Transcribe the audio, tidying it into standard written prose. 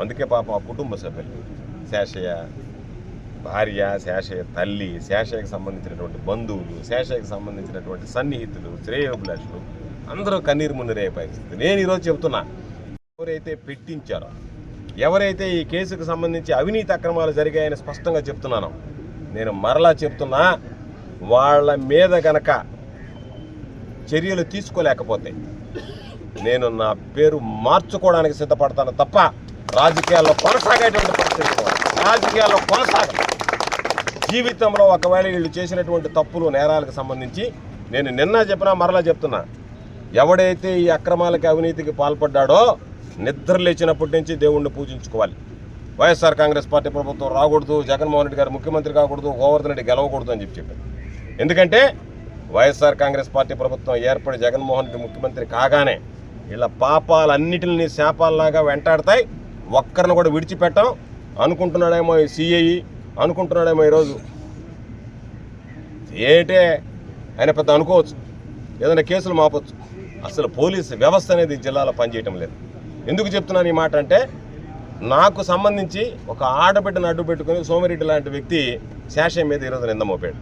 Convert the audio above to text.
అందుకే పాపం ఆ కుటుంబ సభ్యులు, శేషయ్య భార్య, శేషయ్య తల్లి, శేషయ్యకి సంబంధించినటువంటి బంధువులు, శేషయ్యకి సంబంధించినటువంటి సన్నిహితులు, శ్రేయోభిలాషులు అందరూ కన్నీరు మున్నీరే పరిస్థితి. నేను ఈరోజు చెప్తున్నా, ఎవరైతే పెట్టించారో, ఎవరైతే ఈ కేసుకు సంబంధించి అవినీతి అక్రమాలు జరిగాయని స్పష్టంగా చెప్తున్నాను, నేను మరలా చెప్తున్నా, వాళ్ళ మీద గనక చర్యలు తీసుకోలేకపోతే నేను నా పేరు మార్చుకోవడానికి సిద్ధపడతాను తప్ప రాజకీయాల్లో కొనసాగేటువంటి పరిస్థితి, రాజకీయాల్లో జీవితంలో ఒకవేళ వీళ్ళు చేసినటువంటి తప్పులు నేరాలకు సంబంధించి నేను నిన్న చెప్పినా మరలా చెప్తున్నా, ఎవడైతే ఈ అక్రమాలకి అవినీతికి పాల్పడ్డాడో నిద్ర లేచినప్పటి నుంచి దేవుణ్ణి పూజించుకోవాలి. వైఎస్ఆర్ కాంగ్రెస్ పార్టీ ప్రభుత్వం రాకూడదు, జగన్మోహన్ రెడ్డి గారు ముఖ్యమంత్రి కాకూడదు, గోవర్ధన్ రెడ్డి గెలవకూడదు అని చెప్పారు. ఎందుకంటే వైఎస్ఆర్ కాంగ్రెస్ పార్టీ ప్రభుత్వం ఏర్పడి జగన్మోహన్ రెడ్డి ముఖ్యమంత్రి కాగానే ఇలా పాపాలన్నిటిని శాపాల్లాగా వెంటాడతాయి, ఒక్కరిని కూడా విడిచిపెట్టాం. అనుకుంటున్నాడేమో ఈ సిఐ, అనుకుంటున్నాడేమో ఈరోజు ఏంటే ఆయన పెద్ద అనుకోవచ్చు, ఏదైనా కేసులు మాపచ్చు. అసలు పోలీసు వ్యవస్థ అనేది జిల్లాలో పనిచేయటం లేదు. ఎందుకు చెప్తున్నాను ఈ మాట అంటే, నాకు సంబంధించి ఒక ఆడబిడ్డను అడ్డు పెట్టుకుని సోమిరెడ్డి లాంటి వ్యక్తి శేషయ్య మీద ఈరోజు నింద మోపాడు.